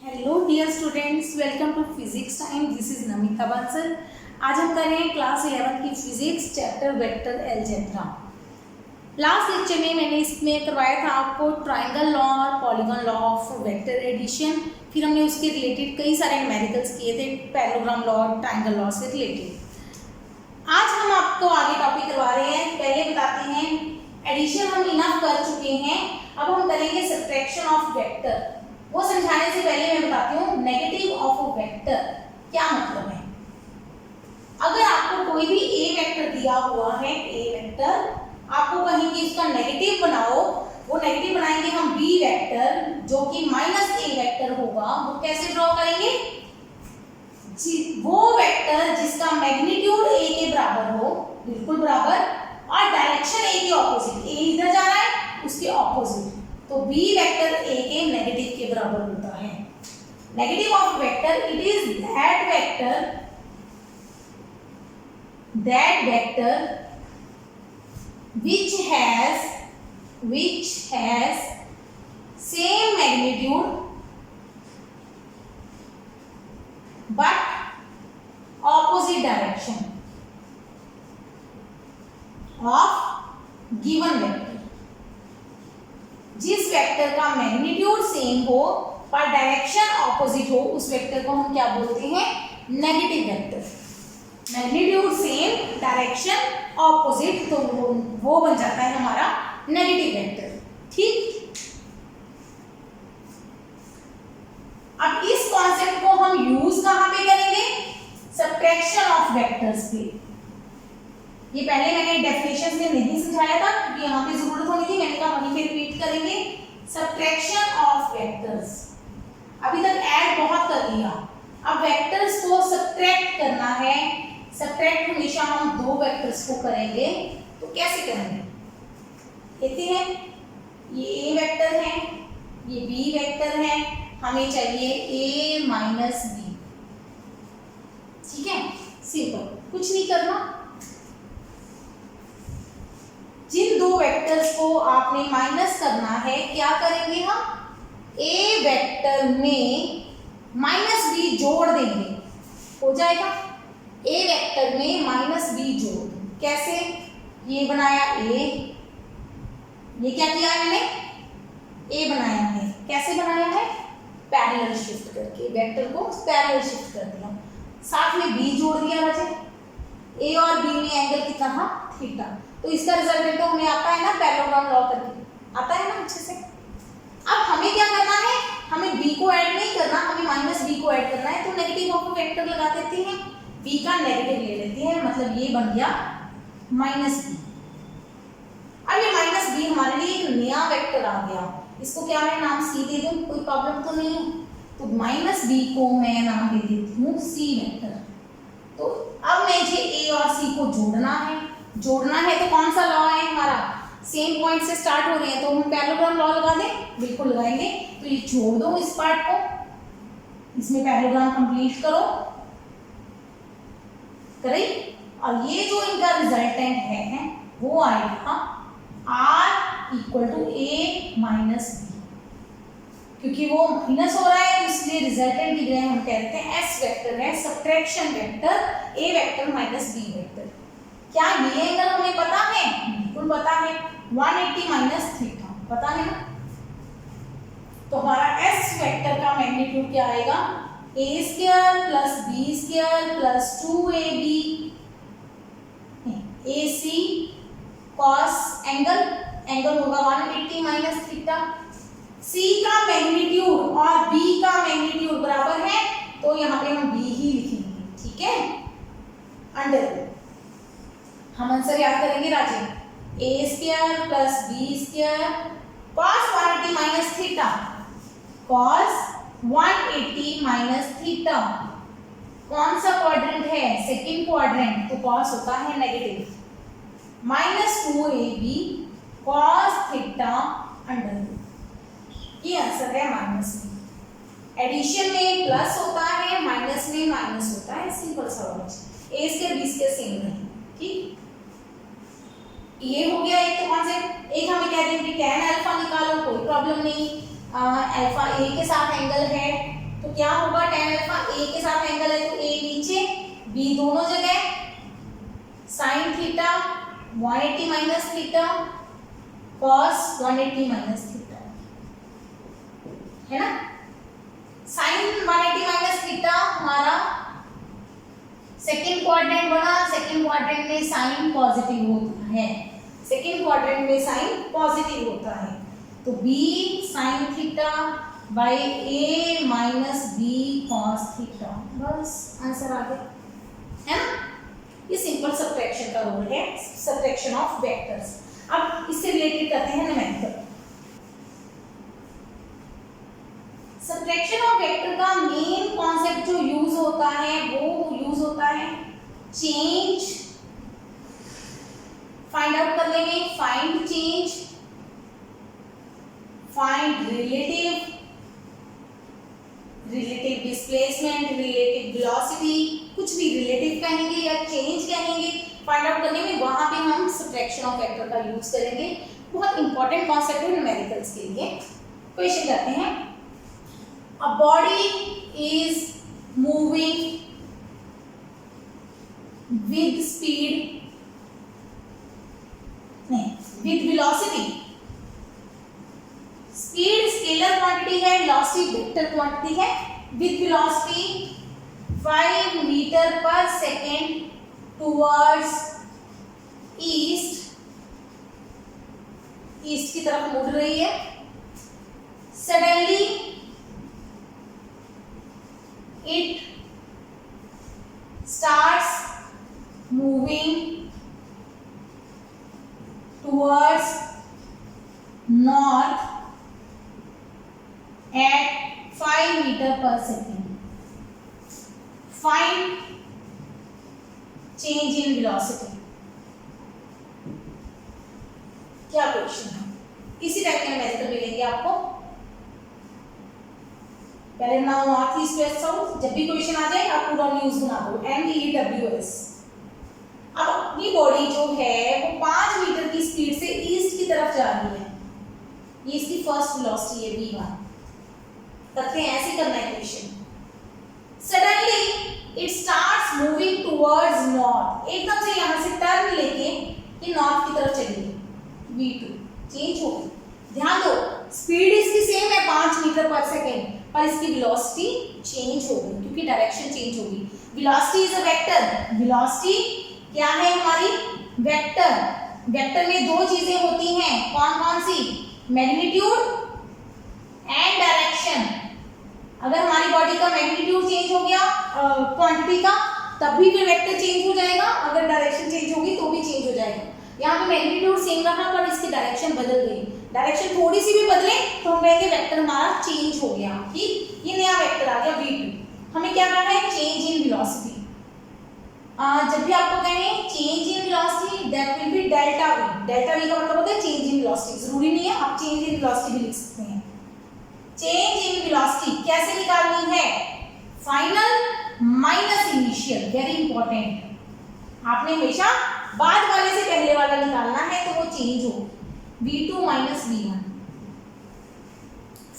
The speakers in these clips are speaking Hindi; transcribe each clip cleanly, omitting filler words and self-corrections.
Hello dear students, welcome to physics time. This is Namita Bansal. आज हम कर रहे हैं क्लास 11 की physics chapter vector algebra. Last lecture में मैंने इसमें करवाया था आपको ट्रायंगल लॉ और polygon law of vector addition. फिर हमने उसके रिलेटेड कई सारे न्यूमेरिकल्स किए थे, पैरेललोग्राम लॉ और ट्रायंगल लॉ से रिलेटेड। आज हम आपको आगे टॉपिक करवा रहे हैं। पहले बताते हैं एडिशन हम इनफ कर चुके हैं, अब हम करेंगे सब्ट्रैक्शन ऑफ वेक्टर। वो समझाने से पहले मैं बताती हूँ नेगेटिव ऑफ अ वेक्टर क्या मतलब है। अगर आपको कोई भी ए वेक्टर दिया हुआ है, ए वेक्टर, आपको कहेंगे इसका नेगेटिव बनाओ, वो नेगेटिव बनाएंगे हम बी वेक्टर जो कि माइनस ए वेक्टर होगा। वो कैसे ड्रॉ करेंगे? वो वेक्टर जिसका मैग्नीट्यूड ए के बराबर हो, बिल्कुल बराबर, और डायरेक्शन ए के ऑपोजिट, ए इधर जा रहा है उसके ऑपोजिट, तो बी वेक्टर ए के नेगेटिव के बराबर होता है। Negative of vector it is that vector which has same magnitude but opposite direction of given vector। जिस वेक्टर का मैग्नीट्यूड सेम हो पर डायरेक्शन ऑपोजिट हो, उस वेक्टर को हम क्या बोलते हैं? Negative vector. Magnitude same, direction opposite, तो वो बन जाता है हमारा नेगेटिव वेक्टर। ठीक, अब इस कॉन्सेप्ट को हम यूज कहां पे करेंगे? सब्ट्रैक्शन ऑफ वेक्टर्स पे। ये पहले मैंने डेफिनेशन में नहीं समझाया था क्योंकि यहाँ पे जरूरत होनी थी, मैंने कहा वहीं पे रिपीट करेंगे। सब्ट्रैक्शन ऑफ वेक्टर्स, अभी तक ऐड बहुत कर लिया, अब वेक्टर्स को सब्ट्रैक्ट करना है। सब्ट्रैक्ट हमेशा हम दो वेक्टर्स को करेंगे, तो कैसे करेंगे? कहते हैं ये ए वेक्टर है, ये बी वेक्टर है, हमें चाहिए ए माइनस बी। ठीक है, सिंपल, कुछ नहीं करना। जिन दो वेक्टर्स को आपने माइनस करना है, क्या करेंगे हम? ए वेक्टर में माइनस बी जोड़ देंगे, हो जाएगा। ए वेक्टर में माइनस बी जोड़, कैसे? ये बनाया ए, ये क्या किया है मैंने? ए बनाया है। कैसे बनाया है? पैरेलल शिफ्ट करके, वेक्टर को पैरेलल शिफ्ट कर दिया, साथ में बी जोड़ दिया बचे। ए और बी में एंगल कितना था? थीटा। तो इसका रिजल्ट तो हमें आता है ना पैरेललोग्राम लॉ करके, आता है ना अच्छे से। अब हमें क्या करना है? हमें b को ऐड नहीं करना, हमें माइनस b को ऐड करना है। तो नेगेटिव ऑफ वेक्टर लगा देते हैं, b का नेगेटिव ले लेते हैं, मतलब ये बन गया माइनस b। अब ये माइनस b हमारे लिए एक नया वेक्टर आ गया, इसको क्या मैं नाम c दे दूं? कोई प्रॉब्लम तो नहीं है। तो माइनस b को मैं नाम दे देती हूँ c वेक्टर। तो अब मुझे a और c को जोड़ना है। जोड़ना है तो कौन सा लॉ है हमारा? सेम पॉइंट से स्टार्ट हो रहे हैं, तो हम पैरेललोग्राम लॉ लगा दें, बिल्कुल लगाएंगे। तो ये छोड़ दो इस पार्ट को, इसमें पैरेललोग्राम कंप्लीट करो, करें। और ये जो इनका रिजल्टेंट है वो आएगा r equal to a minus B. क्योंकि वो माइनस हो रहा है इसलिए रिजल्टेंट की जगह हम कहते हैं s वेक्टर है, subtraction vector, a vector minus b vector. क्या ये एंगल हमें पता है? बिल्कुल पता है, 180 माइनस थीटा, पता है ना। तो हमारा s वेक्टर का मैग्नीट्यूड क्या आएगा? a square plus b square plus 2ab ac cos angle होगा 180 माइनस थीटा। c का मैग्नीट्यूड और b का मैग्नीट्यूड बराबर है, तो यहाँ पे हम b ही लिखेंगे। ठीक है, अंडर हम आंसर याद करेंगे राजे। a square plus b square cos 180 minus theta, cos 180 minus theta कौन सा क्वाड्रेंट है? सेकंड क्वाड्रेंट, तो cos होता है negative, minus 2ab cos theta under. ये आंसर है माइनस में। एडिशन में प्लस होता है, माइनस में माइनस होता है, सिंपल सा logic. a square b square same नहीं। ठीक, ये हो गया एक तो कॉन्सेप्ट। एक हमें कह देंगे tan अल्फा निकालो, कोई प्रॉब्लम नहीं, अल्फा ए के साथ एंगल है तो क्या होगा tan अल्फा a के साथ एंगल है तो a नीचे b दोनों जगह sin theta 180 minus theta cos 180 minus theta है ना। sin 180 माइनस थीटा हमारा सेकेंड क्वाड्रेंट बना, सेकेंड क्वाड्रेंट में साइन पॉजिटिव होता है, सेकेंड क्वाड्रेंट में साइन पॉजिटिव होता है तो b sin theta by a minus b cos theta, बस आंसर आ गया है ना। ये सिंपल सब्ट्रैक्शन का रूल है, सब्ट्रैक्शन ऑफ वेक्टर्स। अब इससे रिलेटेड करते हैं न्यूमेरिकल। सब्ट्रैक्शन ऑफ वेक्टर का मेन कॉन्सेप्ट जो यूज होता है वो यूज होता है चेंज फाइंड आउट करने में, find change, find relative, relative displacement, relative velocity, कुछ भी रिलेटिव कहेंगे या चेंज कहेंगे, फाइंड आउट करने में वहां पे हम सब्ट्रैक्शन ऑफ वेक्टर का यूज करेंगे। बहुत इंपॉर्टेंट कॉन्सेप्ट है न्यूमेरिकल्स के लिए। क्वेश्चन करते हैं, a body is moving with speed, नहीं, with velocity, speed scalar quantity है, velocity वेक्टर क्वांटिटी है, with velocity 5 मीटर पर सेकेंड towards east, ईस्ट की तरफ मुड़ रही है। suddenly it starts moving towards north at 5 meter per second. Find change in velocity. क्या क्वेश्चन है? इसी टाइप के मेथड मिलेंगे आपको। पहले now north east west south, जब भी क्वेश्चन आ जाए आप पूरा न्यूज बना दो NEWS। अब अपनी बॉडी जो है वो 5 मीटर की स्पीड से ईस्ट की तरफ जा रही है, ये इसकी फर्स्ट वेलोसिटी है v1। करते हैं ऐसे करना है question. Suddenly it starts moving towards north, एकदम से यहां से टर्न लेके ये नॉर्थ की तरफ चली गई, v2 चेंज हो गई। ध्यान दो स्पीड इसकी सेम है 5 मीटर पर सेकेंड, पर इसकी वेलोसिटी चेंज हो गई क्योंकि डायरेक्शन चेंज हो गई। Velocity is a vector, velocity क्या है हमारी? वेक्टर। वेक्टर में दो चीजें होती हैं, कौन कौन सी? Magnitude and direction. अगर हमारी बॉडी का मैग्नीट्यूड चेंज हो गया क्वांटिटी का, तब भी फिर वेक्टर चेंज हो जाएगा, अगर डायरेक्शन चेंज होगी तो भी चेंज हो जाएगा। यहाँ पे मैग्नीट्यूड सेम रहा पर इसकी डायरेक्शन बदल गई, डायरेक्शन थोड़ी सी भी बदले तो हम कहेंगे वेक्टर हमारा चेंज हो गया। ठीक, ये नया वेक्टर आ गया v2। हमें क्या करना है? Change in velocity. जब भी आपको कहें change in velocity that will be delta v। Delta v का मतलब होता है चेंज इन वेलोसिटी, जरूरी नहीं है आप चेंज इन वेलोसिटी भी लिख सकते हैं। चेंज इन वेलोसिटी कैसे निकालनी है? Final minus initial, very important. आपने हमेशा बाद वाले से पहले वाला निकालना है तो वो चेंज हो, v2 minus v1।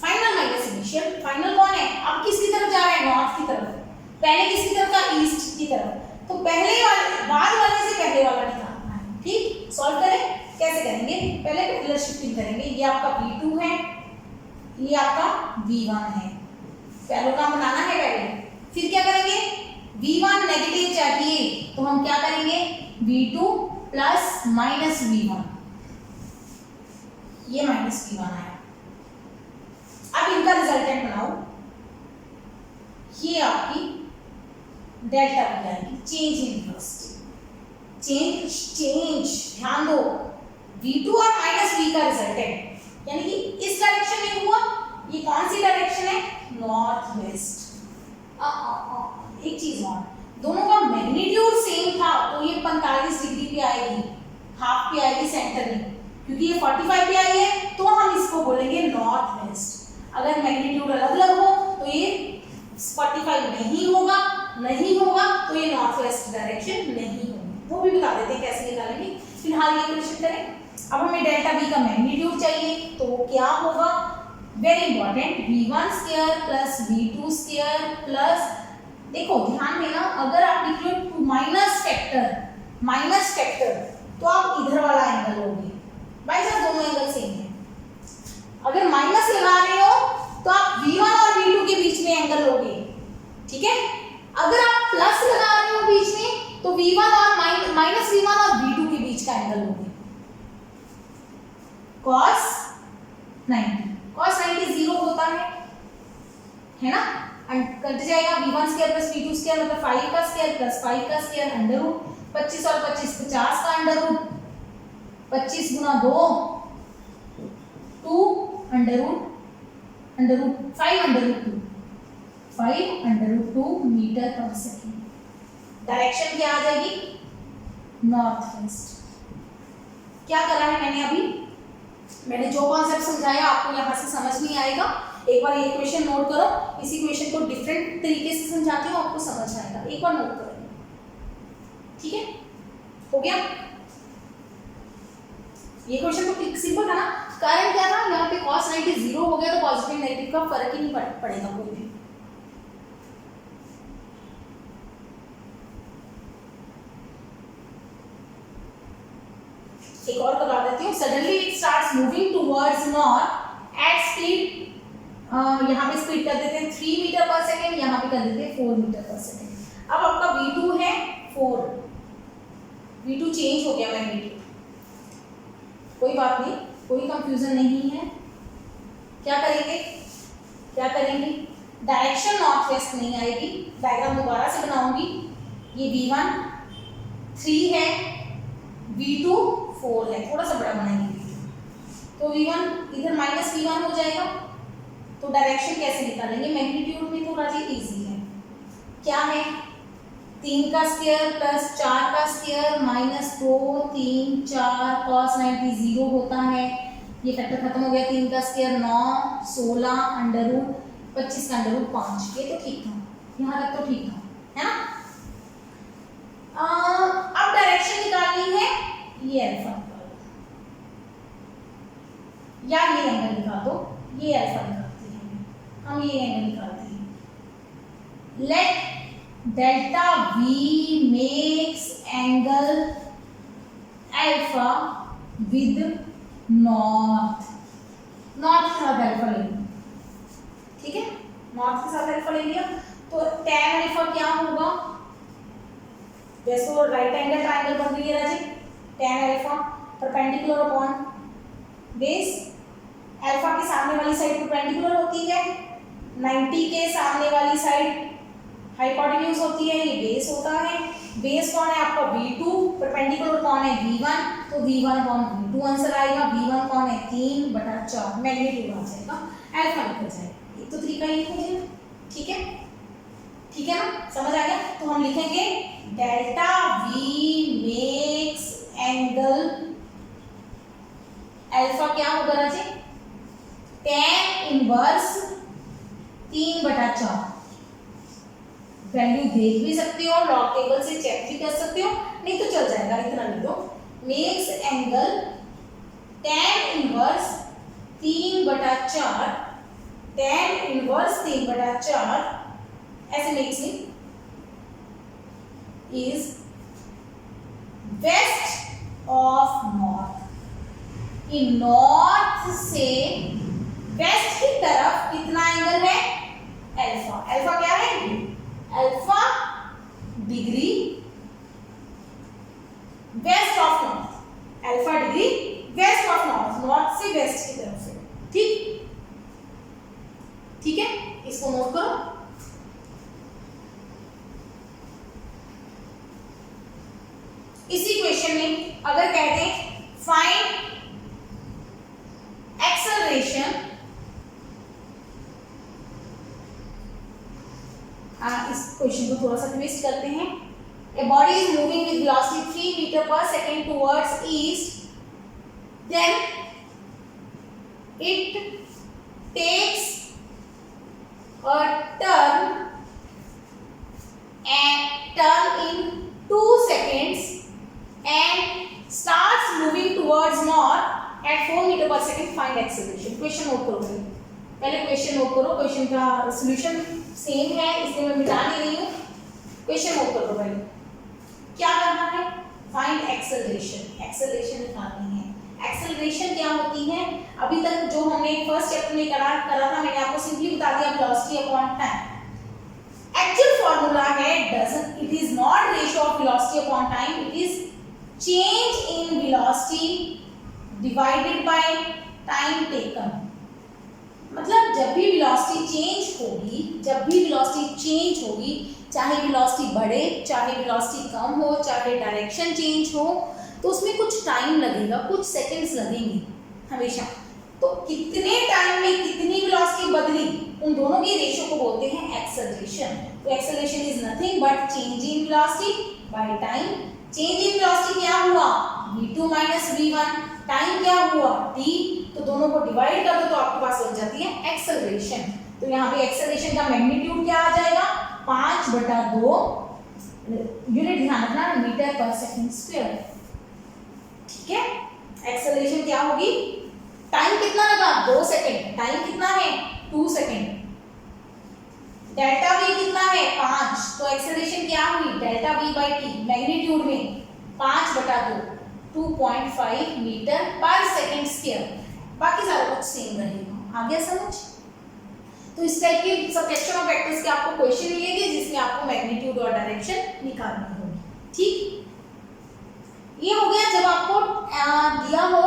Final minus initial. Final कौन है? अब किसकी तरफ जा रहे हैं? नॉर्थ की तरफ। पहले किसकी तरफ था? ईस्ट की तरफ। तो पहले वाले बाद वाले से पहले वाला निकालना है। ठीक, सॉल्व करें। कैसे करेंगे? पहले पैरेलल शिफ्टिंग करेंगे। ये आपका v2 है, ये आपका v1 है। पैरेललोग्राम बनाना है पहले, फिर क्या करेंगे? v1 नेगेटिव चाहिए तो हम क्या करेंगे? v2 प्लस माइनस v1, ये माइनस v1 आया। अब इनका रिजल्टेंट बनाओ, ये आपकी डेल्टा v आएगी, चेंज इन वेलोसिटी। चेंज ध्यान दो, v2 और माइनस v का रिजल्टेंट यानी कि इस डायरेक्शन में हुआ। ये कौन सी डायरेक्शन है? North west. एक चीज और, दोनों का मैग्नीट्यूड सेम था तो ये 45 डिग्री पे आएगी, हाफ पे आएगी सेंटर में, क्योंकि ये 45 पे आई है तो हम इसको बोलेंगे नॉर्थ वेस्ट। अगर मैग्नीट्यूड अलग अलग हो तो ये 45 नहीं होगा तो ये नॉर्थ वेस्ट डायरेक्शन नहीं होगी। वो भी बता देते हैं कैसे निकालेंगे। फिलहाल ये क्वेश्चन करें। अब हमें डेल्टा v का मैग्नीट्यूड चाहिए तो वो क्या होगा? Very important, v1 square plus v2 square plus, देखो ध्यान देना, अगर आप लिख लो टू माइनस फैक्टर तो आप इधर वाला एंगल लोगे, भाई साहब दोनों एंगल सेम है। अगर माइनस लगा रहे हो तो आप v1 और v2 के बीच में एंगल लोगे, ठीक है। अगर आप प्लस लगा रहे हो बीच में तो v1 और माइनस v1 और v2 के बीच का एंगल लोगे। cos 90 0 होता है ना, कट जाएगा, v1 square plus v2 square मतलब 5 का स्क्वायर प्लस 5 का स्क्वायर अंडर रूट 25 और 25 50 का अंडर रूट 25 गुना 2 2 under root 5 under root 2 metre पर सेकेंड। डायरेक्शन क्या आ जाएगी, नॉर्थ वेस्ट। क्या करा है मैंने अभी, मैंने जो कॉन्सेप्ट समझाया आपको यहाँ से समझ नहीं आएगा, एक बार ये क्वेश्चन नोट करो, इसी क्वेश्चन को डिफरेंट तरीके से समझाती हूँ, आपको समझ आएगा, एक बार नोट करो, ठीक है। हो गया ये क्वेश्चन तो सिंपल था ना। कारण क्या था, यहाँ पे cos 90 0 हो गया तो पॉजिटिव नेगेटिव का फर्क ही नहीं पड़ेगा कोई भी। एक और करवा देती हूँ, suddenly it starts moving towards north at speed, यहाँ पे स्पीड कर देते हैं 3 मीटर पर सेकेंड, यहाँ पे कर देते हैं 4 मीटर पर सेकेंड। अब आपका v2 है 4, v2 चेंज हो गया मैग्नीट्यूड, कोई बात नहीं, कोई कंफ्यूजन नहीं है। क्या करेंगे, डायरेक्शन नॉर्थ वेस्ट नहीं आएगी, डायग्राम दोबारा से बनाऊंगी। ये v1 3 है, v2 4 है, थोड़ा सा बड़ा बनाएंगे, तो v1 इधर माइनस v1 हो जाएगा। तो डायरेक्शन कैसे निकालेंगे, मैग्नीट्यूड में थोड़ा सा इजी है। क्या है, 3 का स्क्वायर प्लस 4 का स्क्वायर माइनस 2 3 4 cos 90 0 होता है, ये फैक्टर खत्म हो गया, 3 का स्क्वायर 9 16 अंडर रूट 25 का अंडर रूट 5, ये तो ठीक था, यहाँ तक तो ठीक था, है ना। अब डायरेक्शन निकालनी है, ये अल्फा या ये एंगल निकाल दो, ये अल्फा निकालते हैं हम, ये एंगल निकालते हैं। Let delta we makes angle alpha with north के साथ अल्फा ले लिया, ठीक है, नॉर्थ के साथ अल्फा ले लिया, तो tan अल्फा क्या होगा, वैसे राइट एंगल ट्रायंगल बन रही है राजी, tan alpha perpendicular upon base, alpha के सामने वाली साइड परपेंडिकुलर होती है, 90 के सामने वाली साइड हाइपोटेन्यूज होती है, ये बेस होता है। बेस कौन है आपका v2, परपेंडिकुलर कौन है v1, तो v1 अपॉन v2 आंसर आएगा। v1 कौन है 3/4, मैग्नीट्यूड आ जाएगा, अल्फा निकल जाएगा। एक तो तरीका ये हो गया, ठीक है ना, समझ आ गया। तो हम लिखेंगे delta v makes angle alpha क्या होगा राजे, tan इनवर्स 3/4, वैल्यू देख भी सकते हो, लॉग टेबल से चेक भी कर सकते हो, नहीं तो चल जाएगा, इतना लिख दो, makes angle tan inverse 3/4, tan inverse 3/4 ऐसे makes is west of north, in north से वेस्ट की तरफ कितना एंगल है, अल्फा क्या है, alpha degree west of north, alpha degree west of north, north से वेस्ट की तरफ से, ठीक है, इसको नोट करो। इसी क्वेश्चन में अगर कहते हैं फाइंड एक्सेलरेशन, इस क्वेश्चन को थोड़ा सा ट्विस्ट करते हैं। A body is moving with velocity 3 meter per second towards east, then it takes a turn in 2 seconds and starts moving towards north at 4 meter per second. Find acceleration. Question note करो, पहले क्वेश्चन नोट करो, क्वेश्चन का सॉल्यूशन सेम है इसलिए मैं मिटा नहीं रही हूँ। क्वेश्चन नोट करो पहले, क्या करना है, फाइंड एक्सेलरेशन, एक्सेलरेशन निकालनी है। एक्सेलरेशन क्या होती है, अभी तक जो हमने फर्स्ट चैप्टर में करा था मैंने आपको सिंपली बता दिया velocity upon time. Actual formula है doesn't, it is not ratio of velocity upon time, it is change in velocity divided by time taken. मतलब जब भी वेलोसिटी चेंज होगी, जब भी वेलोसिटी चेंज होगी, चाहे वेलोसिटी बढ़े, चाहे वेलोसिटी कम हो, चाहे डायरेक्शन चेंज हो, तो उसमें कुछ टाइम लगेगा, कुछ सेकंड्स लगेंगे हमेशा। तो कितने टाइम में कितनी वेलोसिटी बदली, उन दोनों के रेशियो को बोलते हैं एक्सेलरेशन। तो acceleration is nothing but change in velocity by time. Change in velocity क्या हुआ, v2 - v1, टाइम क्या हुआ t, तो दोनों को डिवाइड कर दो तो आपके पास बन जाती है एक्सेलरेशन। तो यहाँ पे एक्सेलरेशन का मैग्नीट्यूड क्या आ जाएगा, 5/2, यूनिट ध्यान रखना मीटर पर सेकंड स्क्वायर। ठीक है, एक्सेलरेशन क्या होगी, टाइम कितना लगा 2 सेकंड, टाइम कितना है 2 सेकंड, डेल्टा v कितना है 5, तो एक्सेलरेशन क्या हुई delta v by T, magnitude में 5/2, 2.5 मीटर पर सेकंड स्क्वायर। बाकी सारा कुछ सेम रहेगा। आ गया समझ? तो इस टाइप के सबट्रैक्शन ऑफ वेक्टर्स के आपको क्वेश्चन मिलेंगे जिसमें आपको मैग्नीट्यूड और डायरेक्शन निकालनी होगी। ठीक, ये हो गया जब आपको दिया हो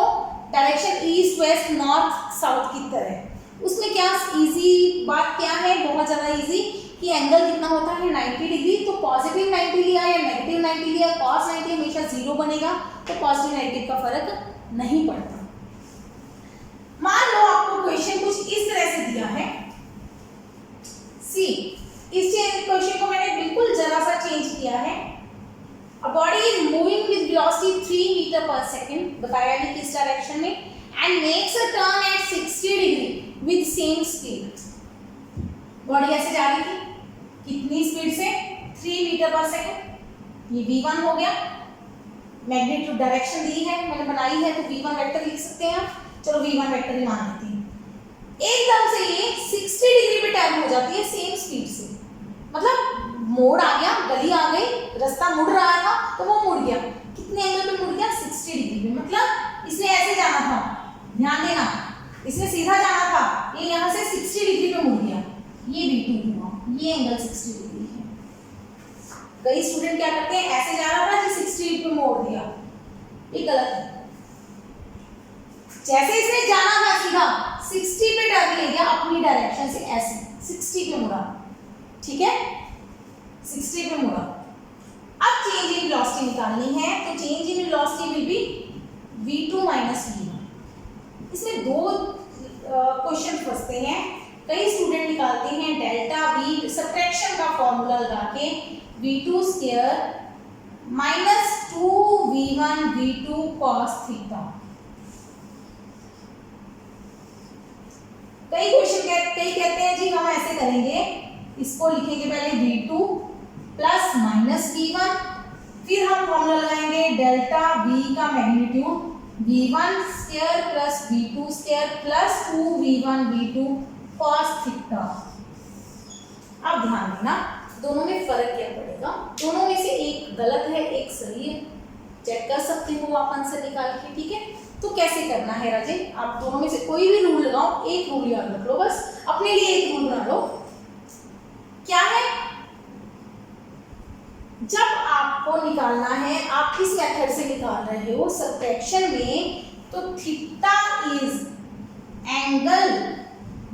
direction east west north south की तरह। उसमें क्या इजी बात क्या है, बहुत ज़्यादा इजी, कि एंगल कितना होता है 90 डिग्री। तो पॉजिटिव 90 लिया या नेगेटिव 90 लिया, cos 90 हमेशा 0 बनेगा, तो पॉजिटिव नेगेटिव का फर्क नहीं पड़ता। मान लो आपको क्वेश्चन कुछ इस तरह से दिया है, सी, इस क्वेश्चन को मैंने बिल्कुल जरा सा चेंज किया है। A body is moving with velocity 3 meter per second, बताया नहीं किस डायरेक्शन में, and makes a turn at 60 degree with same speed। Body ऐसे जा रही थी, कितनी स्पीड से 3 मीटर पर सेकंड, ये v1 हो गया, मैग्नीट्यूड डायरेक्शन दी है मैंने बनाई है तो v1 वेक्टर लिख सकते हैं। चलो v1 वेक्टर ही मान लेते हैं। एकदम से ये 60 डिग्री पे टर्न हो जाती है सेम स्पीड से, मतलब मोड़ आ गया, गली आ गई, रास्ता मुड़ रहा था तो वो मुड़ गया, कितने एंगल पे मुड़ गया 60 डिग्री पे। मतलब इसने ऐसे जाना था, ध्यान देना, इसने सीधा जाना था, ये यहाँ से 60 डिग्री पे मुड़ गया, ये v2 हुआ, ये एंगल 60 डिग्री है। कई स्टूडेंट क्या करते हैं, ऐसे जा रहा था जी 60 डिग्री पे मोड़ दिया, ये गलत है। जैसे इसने जाना था सीधा 60 पे टर्न ले गया अपनी डायरेक्शन से, ऐसे 60 पे मुड़ा, ठीक है 60 पे मुड़ा। अब चेंज इन वेलोसिटी निकालनी है, तो change in velocity will be v2 - v1। इसमें दो क्वेश्चन फंसते हैं, कई स्टूडेंट निकालते हैं डेल्टा v, सबट्रैक्शन का फॉर्मूला लगा के v2 square - 2v1 v2 cos theta. कई कहते हैं जी हम ऐसे करेंगे, इसको लिखेंगे पहले v2 प्लस माइनस v1, फिर हम फॉर्मूला लगाएंगे डेल्टा v का magnitude v1 square plus v2 square plus 2v1 v2 cos theta. अब ध्यान देना दोनों में फर्क क्या पड़ेगा, दोनों में से एक गलत है एक सही है, चेक कर सकते हो आप आंसर निकाल के। ठीक है, तो कैसे करना है राजे, आप दोनों में से कोई भी रूल लगाओ, एक रूल याद रख लो, बस अपने लिए एक रूल बना लो। क्या है, जब आपको निकालना है, आप किस मेथड से निकाल रहे हो सबट्रैक्शन में, तो theta is angle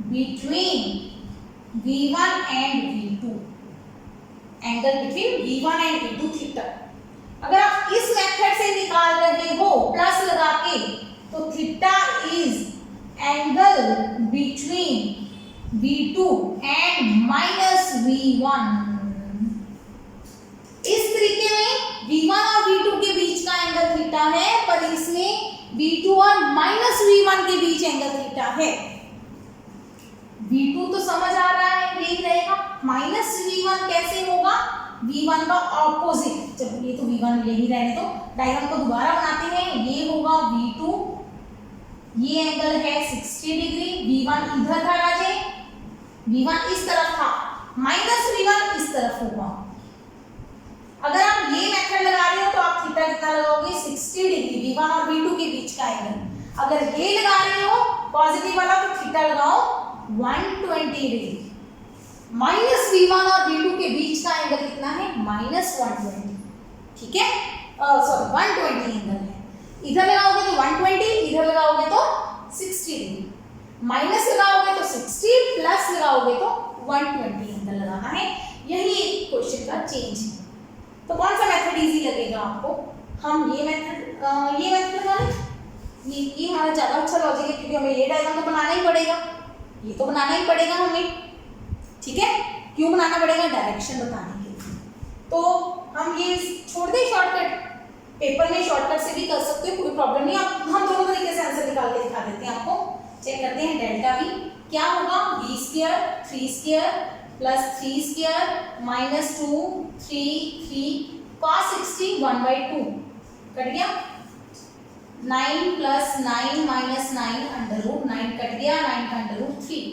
between v1 and v2, angle between v1 and v2 theta. अगर आप इस मेथड से निकाल रहे हो प्लस लगा के, तो theta is angle between v2 and minus v1। इस तरीके में v1 और v2 के बीच का एंगल थीटा है, पर इसमें v2 और माइनस v1 के बीच एंगल थीटा है। v2 तो समझ आ रहा है, यही रहेगा, माइनस v1 कैसे होगा, v1 का ऑपोजिट। चलो ये तो v1 यही रहने दो, डायग्राम को दोबारा बनाते हैं, ये होगा v2 ये एंगल है 60 डिग्री, V1 इधर था राजे, V1 इस तरफ था, माइनस V1 इस तरफ होगा। अगर आप ये मेथड लगा रहे हो तो आप थीटा कितना लगाओगे 60 डिग्री, V1 और V2 के बीच का एंगल। अगर ये लगा रहे हो पॉजिटिव वाला तो थीटा लगाओ 120 डिग्री। माइनस V1 और V2 के बीच का एंगल कितना है -120, ठीक है, सॉरी 120 एंगल है। इधर लगाओगे तो 120, इधर लगाओगे तो 60 डिग्री, माइनस लगाओगे तो 60, प्लस लगाओगे तो 120 एंगल लगाना है। यही एक क्वेश्चन का चेंज है। तो कौन सा मेथड इजी लगेगा आपको? हम ये मेथड लगा लें, ये हमारा ज़्यादा अच्छा लॉजिक है, क्योंकि हमें ये डायग्राम तो बनाना ही पड़ेगा, ये तो बनाना ही पड़ेगा हमें, ठीक है। क्यों बनाना पड़ेगा? डायरेक्शन बताने के लिए। तो हम ये छोड़ दें शॉर्टकट, पेपर में शॉर्टकट से भी कर सकते हो, कोई प्रॉब्लम नहीं। हम दोनों तरीके से आंसर निकाल के दिखा देते हैं आपको। चेक करते हैं डेल्टा V क्या होगा, V square 3 square plus 3 square minus 2 3 3 cos 60 1/2 cut गया, 9 plus 9 minus 9 under root 9 cut गया, 9 का अंडर रूट 3।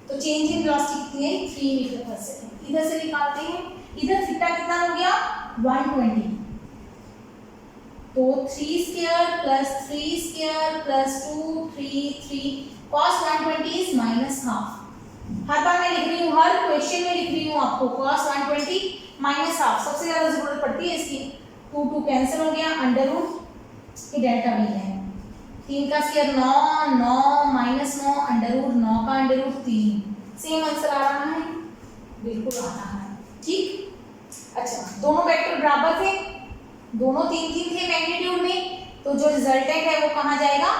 तो चेंज इन वेलोसिटी कितनी है 3 मीटर पर सेकंड। इधर से निकालते हैं, इधर थीटा कितना हो गया 120, तो 3 square plus 3 square plus 2 3 3 cos 120 इज माइनस हाफ। हर बार मैं लिख रही हूँ, हर क्वेश्चन में लिख रही हूँ आपको cos 120 माइनस हाफ, सबसे ज्यादा जरूरत पड़ती है इसकी। 2 2 कैंसिल हो गया, अंडर रूट ये डेल्टा V है, 3 का स्क्वायर 9 9 माइनस 9 अंडर रूट 9 का अंडर रूट 3। सेम आंसर आ रहा है, बिल्कुल आ रहा है, ठीक। अच्छा, दोनों वेक्टर बराबर थे, दोनों 3 3 थे मैग्नीट्यूड में, तो जो रिजल्टेंट है वो कहाँ जाएगा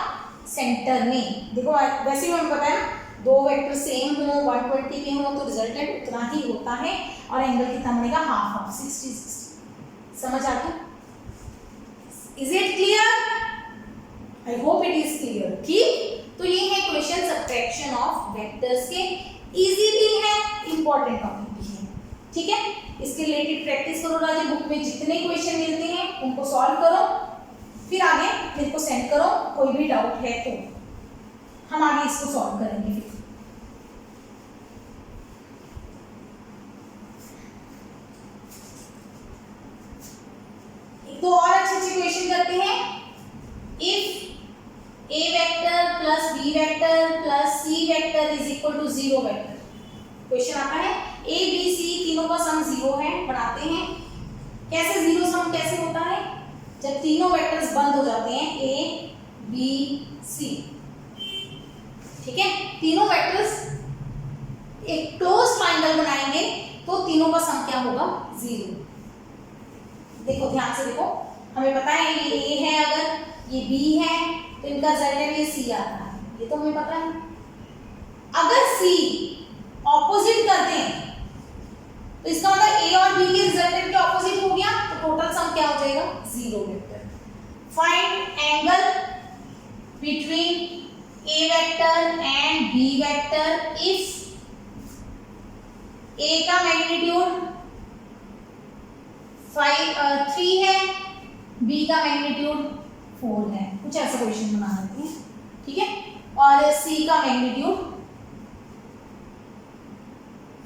सेंटर में। देखो वैसे ही हमें पता है ना, दो वेक्टर सेम हो 120 पे हो तो रिजल्टेंट उतना ही होता है, और एंगल कितना बनेगा हाफ हाफ 60 60। समझ आ गया? Is it clear? I hope it is clear, ठीक। तो ये है क्वेश्चन सब्ट्रैक्शन ऑफ वेक्टर्स के, इजी भी है, इंपॉर्टेंट टॉपिक भी है, ठीक है। इसके रिलेटेड प्रैक्टिस करो राजे, बुक में जितने क्वेश्चन मिलते हैं उनको सॉल्व करो, फिर आगे मेरे को सेंड करो, कोई भी डाउट है तो हम आगे इसको सॉल्व करेंगे। फिर एक तो और अच्छे क्वेश्चन करते हैं। If a vector plus b vector plus c vector is equal to 0 vector, question आता है a b c तीनों का सम 0 है, बनाते हैं। कैसे 0 सम कैसे होता है? जब तीनों वेक्टर्स बंद हो जाते हैं a b c, ठीक है। तीनों वेक्टर्स एक क्लोज ट्रायंगल बनाएंगे तो तीनों का सम क्या होगा 0। देखो ध्यान से देखो, हमें पता है ये a है, अगर ये b है तो इनका रिजल्टेंट ये c आता है, ये तो हमें पता है। अगर c ऑपोजिट करते हैं तो इसका मतलब a और b के रिजल्टेंट के ऑपोजिट हो गया, तो टोटल सम क्या हो जाएगा 0 vector. Find angle between a vector and b vector if a का मैग्नीट्यूड 3 है, b का मैग्नीट्यूड 4 है, कुछ ऐसा क्वेश्चन बना लेते हैं, ठीक है। और c का मैग्नीट्यूड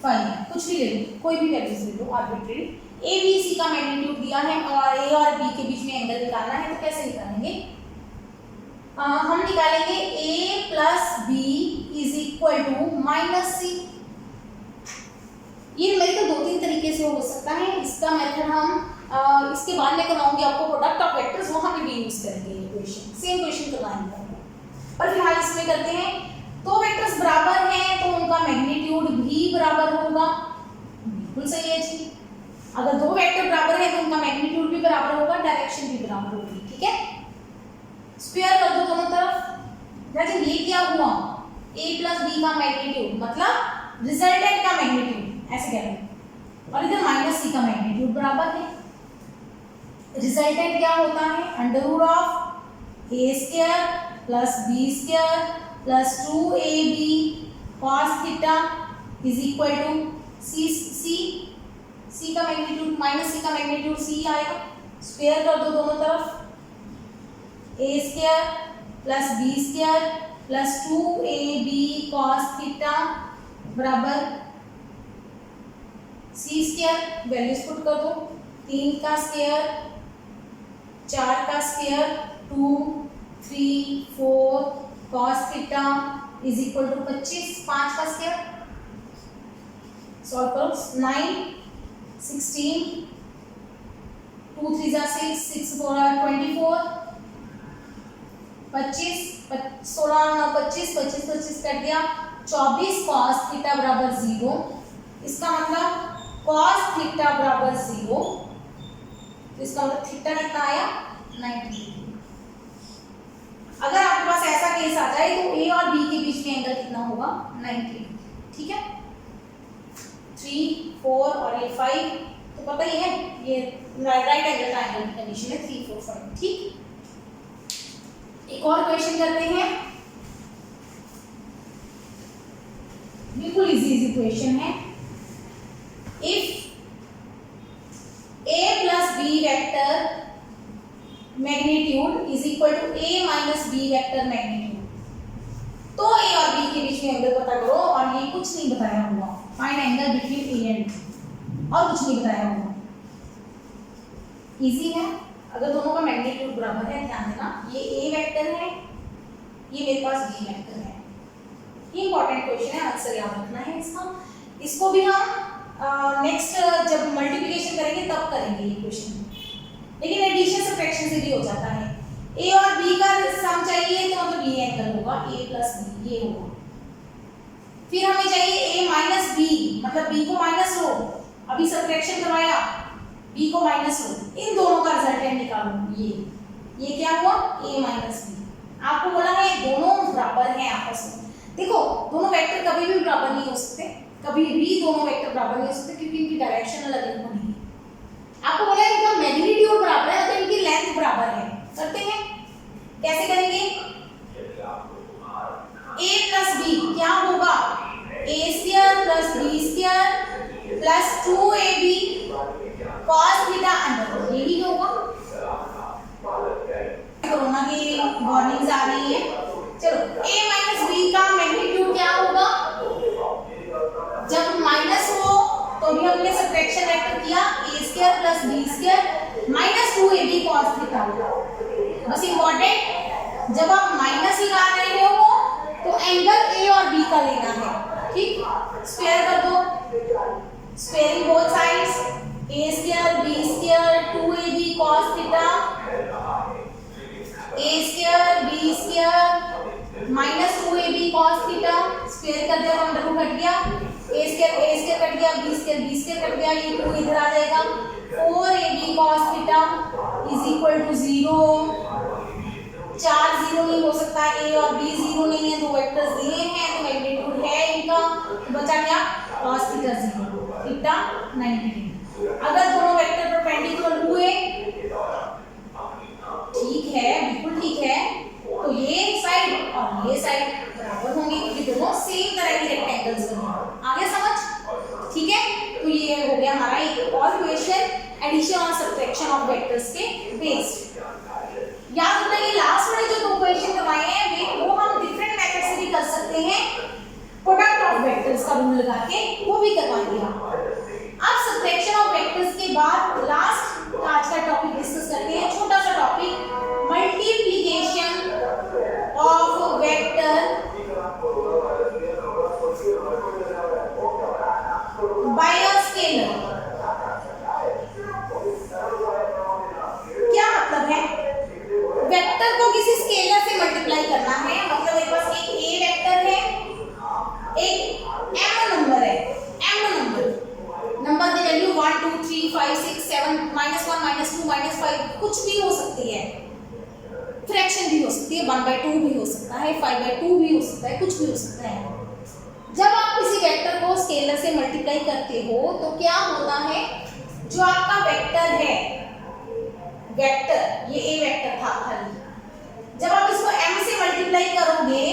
5 है, कुछ भी ले लो, कोई भी वैल्यूज ले लो आर्बिट्रेरी। a b c का मैग्नीट्यूड दिया है और a और b के बीच में एंगल निकालना है, तो कैसे निकालेंगे? हम निकालेंगे a plus b is equal to minus c। ये मेरे को 2-3 तरीके से हो सकता है, इसका मेथड हम इसके बाद में कराऊंगी आपको प्रोडक्ट ऑफ वेक्टर्स, वहां पे भी यूज करेंगे ये क्वेश्चन, सेम क्वेश्चन करवाएंगे। पर फिलहाल इसमें करते हैं, तो वेक्टर्स बराबर हैं तो उनका मैग्नीट्यूड भी बराबर होगा, बिल्कुल सही है जी। अगर दो वेक्टर बराबर है तो उनका मैग्नीट्यूड भी बराबर होगा, डायरेक्शन भी बराबर होगी, ठीक है। स्क्वायर कर दो दोनों तरफ। जैसे ये क्या हुआ a प्लस b का मैग्नीट्यूड मतलब रिजल्टेंट का मैग्नीट्यूड, ऐसे कह रहे, और इधर माइनस c का मैग्नीट्यूड बराबर है। रिजल्टेंट क्या होता है under root of a square plus b square plus 2ab cos theta is equal to c का मैग्नीट्यूड माइनस c का मैग्नीट्यूड c आएगा। स्क्वायर कर दो दोनों तरफ, a square plus B square plus 2ab cos theta बराबर सी स्क्वायर, वैल्यूज पुट कर दो, 3 का स्क्वायर 4 का square 2 3 4 cos theta is equal to 25, 5 का स्क्वायर सॉल्व करो, 9 16 2 3 जा 6 6 4 24 25 16 9 25 25 25 कट गया 24 cos थीटा बराबर 0। इसका मतलब cos थीटा बराबर 0, तो इसका मतलब थीटा कितना आया 90। अगर आपके पास ऐसा केस आ जाए तो ए और बी के बीच में एंगल कितना होगा 90, ठीक है। 3 4 और ये 5 तो पता ही है, ये राइट एंगल ट्रायंगल की कंडीशन है 3 4 5, ठीक। एक और क्वेश्चन करते हैं, बिल्कुल इजी क्वेश्चन है। If a plus B vector magnitude is equal to a minus B vector magnitude, तो a और b के बीच में एंगल पता करो, और ये कुछ नहीं बताया हुआ, find angle between a and b, और कुछ नहीं बताया हुआ, इजी है। अगर दोनों का मैग्नीट्यूड बराबर है, ध्यान देना, ये a वेक्टर है, ये मेरे पास b वेक्टर है, ये इंपॉर्टेंट क्वेश्चन है, आंसर याद रखना है इसका। इसको भी हम नेक्स्ट जब मल्टीप्लिकेशन करेंगे तब करेंगे ये क्वेश्चन, लेकिन एडिशन सब्ट्रैक्शन से भी हो जाता है। a और b का सम चाहिए तो मतलब ये एंगल होगा a प्लस b, ये होगा। फिर हमें चाहिए a माइनस b, मतलब b को माइनस लो, अभी सब्ट्रैक्शन करवाया, b को माइनस लो, इन दोनों का रिजल्टेंट निकालो, ये क्या हुआ a माइनस b। आपको बोला है दोनों बराबर हैं आपस में, देखो दोनों वेक्टर कभी भी बराबर नहीं हो सकते, कभी भी दोनों वेक्टर बराबर नहीं हो सकते, क्योंकि इनकी डायरेक्शन अलग अलग होगी। आपको बोला है इनका मैग्नीट्यूड बराबर है तो इनकी लेंथ बराबर है, करते हैं, कैसे करेंगे, a प्लस b क्या होगा a square plus b square plus 2ab cos theta under, यही होगा। कोरोना की वार्निंग्स आ रही है, चलो a माइनस b का मैग्नीट्यूड क्या होगा, जब माइनस हो तो भी हमने सब्ट्रैक्शन वेक्टर किया, a square plus b square minus 2ab cos theta. बस इंपॉर्टेंट, जब आप माइनस लगा रहे हो तो एंगल a और b का लेना है, ठीक। स्क्वायर कर दो, squaring both sides, a square b square 2ab cos थीटा, a square b square minus 2ab cos थीटा, स्क्वायर कर दिया तो अंडर रूट कट गया, a स्क्वायर कट गया, b स्क्वायर कट गया, ये 2 इधर आ जाएगा, 4ab cos theta is equal to 0। 4 0 नहीं हो सकता, a और b 0 नहीं है, दो वेक्टर्स दिए हैं तो मैग्नीट्यूड है इनका, तो बचा क्या cos थीटा 0, थीटा 90 डिग्री। अगर दोनों वेक्टर परपेंडिकुलर हुए, ठीक है, बिल्कुल ठीक है, तो ये साइड और ये साइड बराबर होंगे, क्योंकि दोनों सेम तरह के रेक्टेंगल्स बने। आगे समझ, ठीक है। तो ये हो गया हमारा एक और क्वेश्चन एडिशन और सब्ट्रैक्शन ऑफ वेक्टर्स के बेस्ड। याद रखना ये लास्ट वाले जो दो क्वेश्चन करवाए हैं वो हम डिफरेंट मेथड से भी कर सकते हैं, प्रोडक्ट ऑफ वेक्टर्स का रूल लगा के वो भी करवाएंगे। अब सब्ट्रैक्शन ऑफ वेक्टर्स के बाद लास्ट आज का टॉपिक डिस्कस करते हैं, छोटा सा topic, multiplication of vector by a scalar. क्या मतलब है, वेक्टर को किसी स्केलर से मल्टीप्लाई करना है, मतलब मेरे पास एक a वेक्टर है, एक m नंबर है, नंबर की वैल्यू 1 2 3 5 6 7 -1 -2 -5 कुछ भी हो सकती है, फ्रैक्शन भी हो सकती है, 1/2 भी हो सकता है, 5/2 भी हो सकता है, कुछ भी हो सकता है। जब आप किसी वेक्टर को स्केलर से मल्टीप्लाई करते हो तो क्या होता है, जो आपका वेक्टर है, वेक्टर ये a वेक्टर था खाली, जब आप इसको m से मल्टीप्लाई करोगे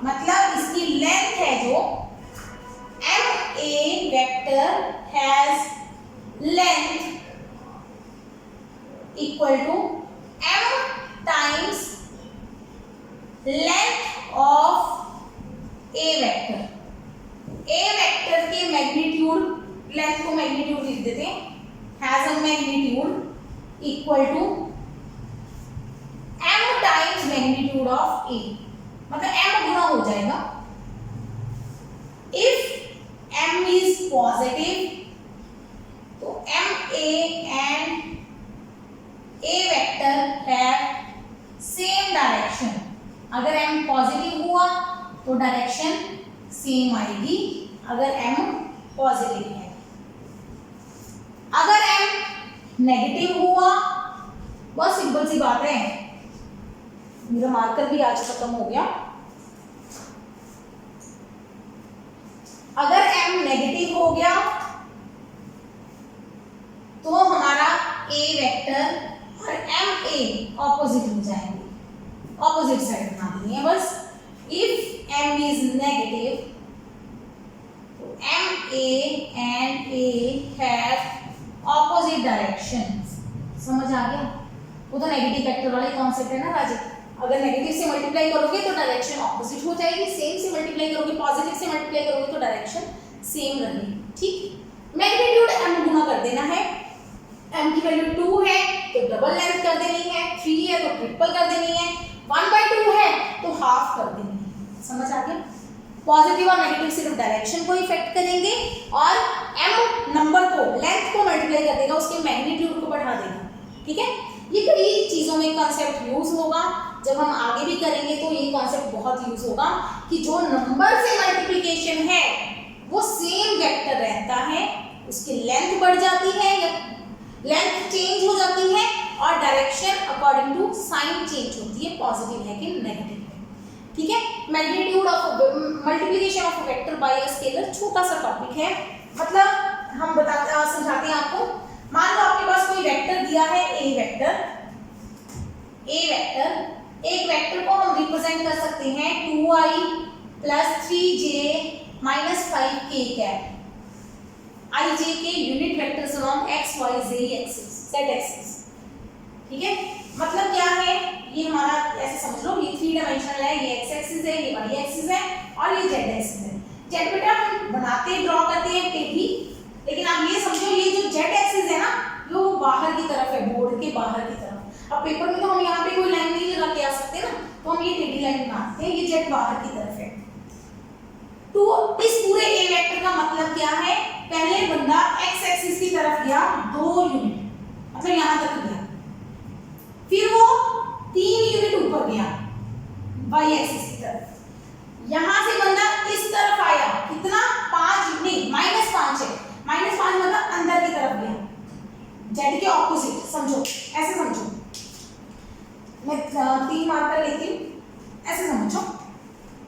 मतलब इसकी लेंथ है जो m a vector has length equal to m times length of A vector, A vector के मैग्नीट्यूड, लेंथ को मैग्नीट्यूड लिख देते हैं, has a magnitude equal to m times magnitude of A, मतलब m गुना हो जाएगा। इफ m इज पॉजिटिव तो m a and a vector have same direction. अगर m पॉजिटिव हुआ तो डायरेक्शन सेम आएगी, अगर m पॉजिटिव है। अगर m नेगेटिव हुआ, बहुत सिंपल सी बात है, मेरा मार्कर भी आज खत्म हो गया। अगर m नेगेटिव हो गया तो हमारा a वेक्टर और m a ऑपोजिट हो जाएंगे, ऑपोजिट साइड बना देंगे बस। इफ m इज नेगेटिव तो m a and a have opposite directions. समझ आ गया? वो तो नेगेटिव वेक्टर वाले कॉन्सेप्ट है ना राजे। अगर नेगेटिव से मल्टीप्लाई करोगे तो डायरेक्शन ऑपोजिट हो जाएगी, सेम से मल्टीप्लाई करोगे, पॉजिटिव से मल्टीप्लाई करोगे तो डायरेक्शन सेम रहेगी। ठीक, मैग्नीट्यूड m गुना कर देना है। m की वैल्यू 2 है तो डबल लेंथ कर देनी है, 3 है तो ट्रिपल कर देनी है, 1/2 है तो हाफ कर देनी है। समझ आ गया? पॉजिटिव और नेगेटिव सिर्फ डायरेक्शन को इफेक्ट करेंगे और m नंबर को, लेंथ को मल्टीप्लाई कर देगा, उसके मैग्नीट्यूड को बढ़ा देगा। ठीक है, ये कई चीजों में कॉन्सेप्ट यूज होगा, जब हम आगे भी करेंगे तो ये कॉन्सेप्ट बहुत यूज होगा कि जो नंबर से मल्टीप्लिकेशन है वो सेम वेक्टर रहता है, उसकी लेंथ बढ़ जाती है या लेंथ चेंज हो जाती है और direction according to sign change होती है, पॉजिटिव है कि नेगेटिव है। ठीक है, magnitude of multiplication of vector by a scalar छोटा सा टॉपिक है, मतलब हम समझाते हैं आपको। मान लो आपके पास कोई वेक्टर दिया है ए वेक्टर, एक वेक्टर को हम रिप्रेजेंट कर सकते हैं 2i + 3j - 5k cap. i j के unit vectors along x y z axis. ठीक है, मतलब क्या है, ये हमारा ऐसे समझ लो, ये 3 डायमेंशनल है, ये x एक्सिस है, ये y एक्सिस है और ये z एक्सिस है। z बेटा हम बनाते ड्रॉ करते हैं टेढ़ी, लेकिन आप ये समझो ये जो z एक्सिस है ना, वो बाहर की तरफ है, बोर्ड के बाहर की तरफ। अब पेपर में तो हम यहाँ पे कोई लाइन नहीं लगा के आ सकते ना, तो हम ये टेढ़ी लाइन बनाते हैं, ये z बाहर की तरफ है। तो इस पूरे a वेक्टर का मतलब क्या है, पहले बंदा x एक्सिस की तरफ गया 2 यूनिट, मतलब यहां तक गया, फिर वो 3 यूनिट ऊपर गया y एक्सिस की तरफ, यहां से बंदा इस तरफ आया, कितना 5 नहीं -5 है, -5 मतलब अंदर की तरफ गया, z के ऑपोजिट। समझो, ऐसे समझो, मैं 3 मार्कर लेती हूँ, ऐसे समझो,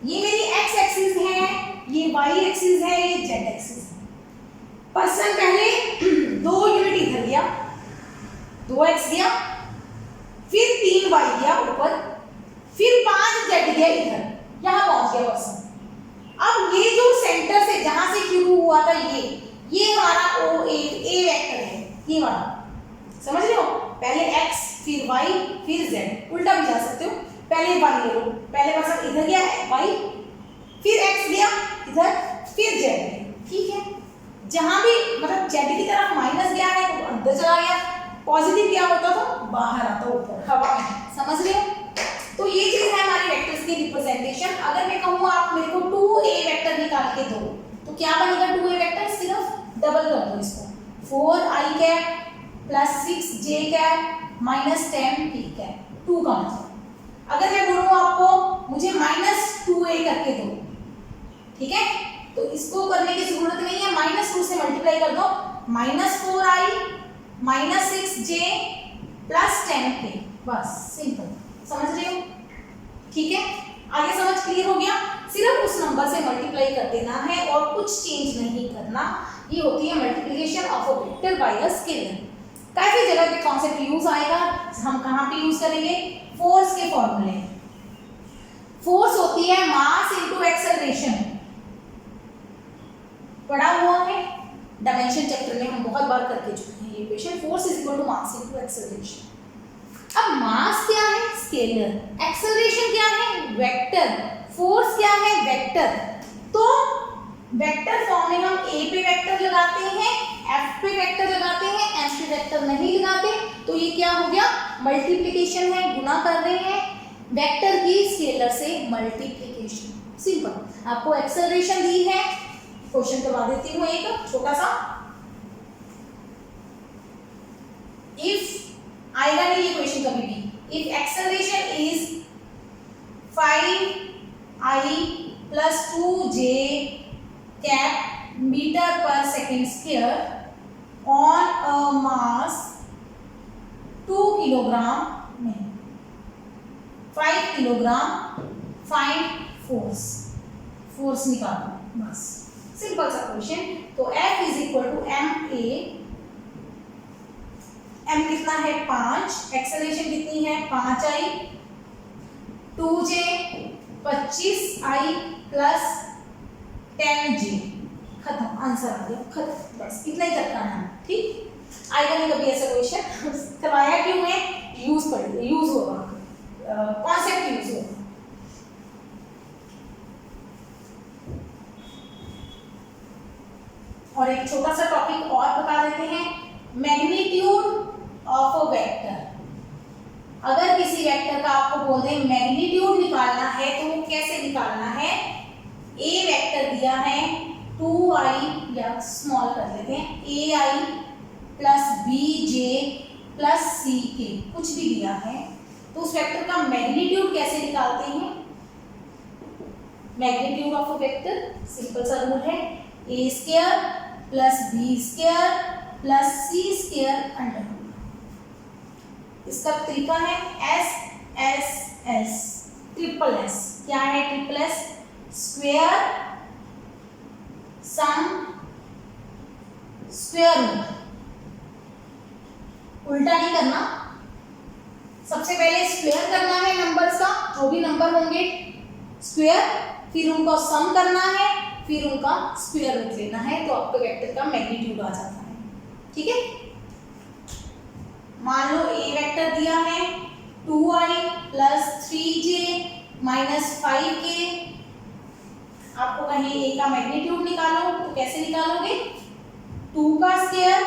ये मेरी x एक्सिस है, ये y एक्सिस है, ये z एक्सिस है। पर्सन पहले 2 यूनिट इधर गया, 2x गया, फिर 3y गया ऊपर, फिर 5z गया इधर, यहां पहुंच गया पर्सन। अब ये जो सेंटर से जहां से शुरू हुआ था ये हमारा a वेक्टर है, ये वाला, समझ रहे हो? पहले x फिर y फिर z, उल्टा भी जा सकते हो, पहले y ले लो, पहले पर्सन इधर गया y, फिर x गया इधर, फिर z। ठीक है, जहां भी मतलब z की तरफ माइनस गया है तो अंदर चला गया, पॉजिटिव क्या होता तो बाहर आता ऊपर हवा में। समझ रहे हो? तो ये चीज है हमारी वेक्टर्स की रिप्रेजेंटेशन। अगर मैं कहूँ आप मेरे को 2a वेक्टर निकाल के दो तो क्या बनेगा 2a वेक्टर, सिर्फ डबल कर दो इसको, 4i cap + 6j cap - 10p cap, 2 का मतलब। अगर मैं बोलूँ आपको मुझे -2a करके दो, ठीक है, तो इसको करने की जरूरत नहीं है, -2 से मल्टीप्लाई कर दो, -4i - 6j + 10k, बस सिंपल। समझ रहे हो? ठीक है, आगे समझ क्लियर हो गया? सिर्फ उस नंबर से मल्टीप्लाई कर देना है और कुछ चेंज नहीं करना। ये होती है multiplication of a vector by a scalar. काफी जगह पे कॉन्सेप्ट यूज आएगा, हम कहाँ पे यूज करेंगे? फोर्स के फॉर्मूले। फोर्स होती है मास इनटू एक्सेलरेशन, पढ़ा हुआ है डायमेंशन चैप्टर में, हम बहुत बार करके चुके हैं ये equation. Force is equal to mass into acceleration. अब मास क्या है? स्केलर। एक्सेलरेशन क्या है? वेक्टर। फोर्स क्या है? वेक्टर। तो वेक्टर फॉर्म में हम ए पे वेक्टर लगाते हैं, एफ पे वेक्टर लगाते हैं, एम पे वेक्टर नहीं लगाते। तो ये क्या हो गया? मल्टीप्लिकेशन है, गुना कर रहे हैं वेक्टर की स्केलर से मल्टीप्लिकेशन। सिंपल। आपको एक्सेलरेशन दी है, क्वेश्चन करवा देती हूँ एक छोटा सा। इफ आएगा नहीं ये क्वेश्चन कभी भी, if acceleration is 5i plus 2j cap meter per second square on a mass 2 kilogram नहीं 5 किलोग्राम, फाइंड फोर्स निकालो बस। सिंपल सा क्वेश्चन। तो F is equal to ma, m कितना है 5, एक्सेलरेशन कितनी है 5i, 2j 25i plus 10j। खत्म, आंसर आ गया, खत्म, बस इतना ही करना है। ठीक, आएगा नहीं कभी ऐसा क्वेश्चन। करवाया क्यों है? यूज पढ़िए, यूज होगा, कॉन्सेप्ट यूज होगा। और एक छोटा सा टॉपिक और बता देते हैं, मैग्नीट्यूड ऑफ अ वेक्टर। अगर किसी वेक्टर का आपको बोल दें मैग्नीट्यूड निकालना है तो वो कैसे निकालना है? ए वेक्टर दिया है 2i, या स्मॉल कर लेते हैं, ai plus bj plus ck, कुछ भी दिया है तो उस वेक्टर का मैग्नीट्यूड कैसे निकालते हैं? Magnitude of a vector simple सा रूल है, a square plus b square plus c square under root. इसका तरीका है s ट्रिपल s। क्या है triple s? Square sum square root. उल्टा नहीं करना, सबसे पहले स्क्वायर करना है नंबर्स का, जो भी नंबर होंगे स्क्वायर, फिर उनको सम करना है, फिर उनका स्क्वायर रूट लेना है, तो आपको वेक्टर का मैग्नीट्यूड आ जाता है। ठीक है, मान लो ए वेक्टर दिया है 2i plus 3j minus 5k। आपको कहीं ए का मैग्नीट्यूड निकालो तो कैसे निकालोगे? 2 का स्क्वायर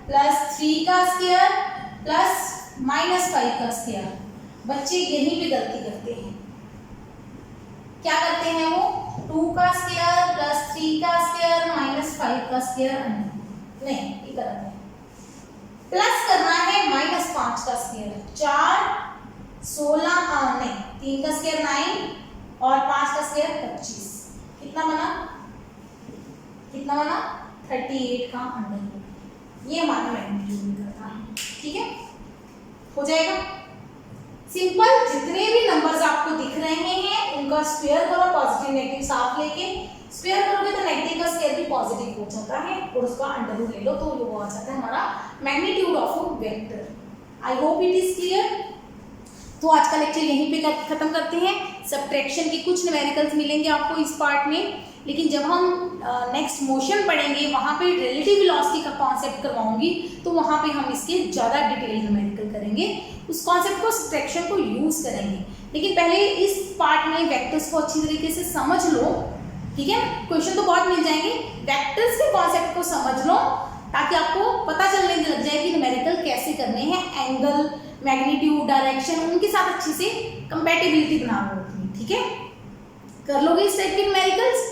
प्लस 3 का स्क्वायर प्लस माइनस 5 का स्क्वायर। बच्चे यहीं पे गलती करते हैं, क्या करते हैं वो? 2 का स्क्वायर प्लस 3 का स्क्वायर माइनस 5 का स्क्वायर। नहीं, ये गलत है। प्लस करना है माइनस 5 का स्क्वायर, 4 16 नहीं 3 का स्क्वायर 9 और 5 का स्क्वायर 25। कितना बना? 38 का अंडर रूट। ये हमारा मैग्नीट्यूड निकलता है। ठीक है, हो जाएगा सिंपल। जितने भी नंबर्स आपको दिख रहे हैं उनका स्क्वायर करो, पॉजिटिव नेगेटिव साथ लेके स्क्वायर करोगे तो नेगेटिव का स्क्वायर भी पॉजिटिव हो जाता है और उसका अंडर रूट ले लो तो वो आ जाता है हमारा magnitude of a vector. I hope it is clear. तो आज का लेक्चर यहीं पे खत्म करते हैं। सब्ट्रैक्शन के कुछ न्यूमेरिकल्स मिलेंगे आपको इस पार्ट में, लेकिन जब हम नेक्स्ट मोशन पढ़ेंगे वहाँ पे रिलेटिव वेलोसिटी का कॉन्सेप्ट करवाऊंगी, तो वहाँ पे हम इसके ज़्यादा डिटेल न्यूमेरिकल करेंगे, उस कॉन्सेप्ट को सब्ट्रैक्शन को यूज़ करेंगे। लेकिन पहले इस पार्ट में वेक्टर्स को अच्छी तरीके से समझ लो। ठीक है, क्वेश्चन तो बहुत मिल जाएंगे, वेक्टर्स के कॉन्सेप्ट को समझ लो ताकि आपको पता चलने लग जाए कि न्यूमेरिकल कैसे करने हैं, एंगल, मैग्नीट्यूड, डायरेक्शन, उनके साथ अच्छी से कंपैटिबिलिटी बना लो अपनी। ठीक है, कर लोगे इस टाइप के न्यूमेरिकल्स।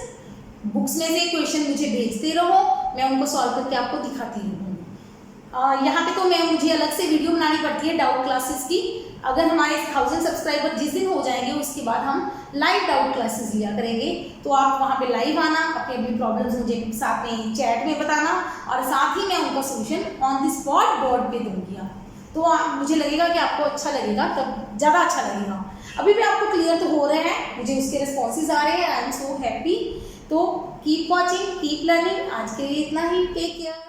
बुक्स में से क्वेश्चन मुझे भेजते रहो, मैं उनको सॉल्व करके आपको दिखाती रहूँगी। यहाँ पे तो मुझे अलग से वीडियो बनानी पड़ती है डाउट क्लासेस की। अगर हमारे 1000 सब्सक्राइबर जिस दिन हो जाएंगे उसके बाद हम लाइव डाउट क्लासेस लिया करेंगे, तो आप वहाँ पे लाइव आना, अपनी अपनी प्रॉब्लम्स मुझे साथ में चैट में बताना और साथ ही मैं उनका solution on the spot board पे दूंगी। तो मुझे लगेगा कि आपको अच्छा लगेगा, तब ज़्यादा अच्छा लगेगा। अभी भी आपको क्लियर तो हो रहे हैं, मुझे उसके रिस्पॉन्सेज आ रहे हैं, आई एम सो हैप्पी। तो कीप वॉचिंग, कीप लर्निंग। आज के लिए इतना ही, टेक केयर।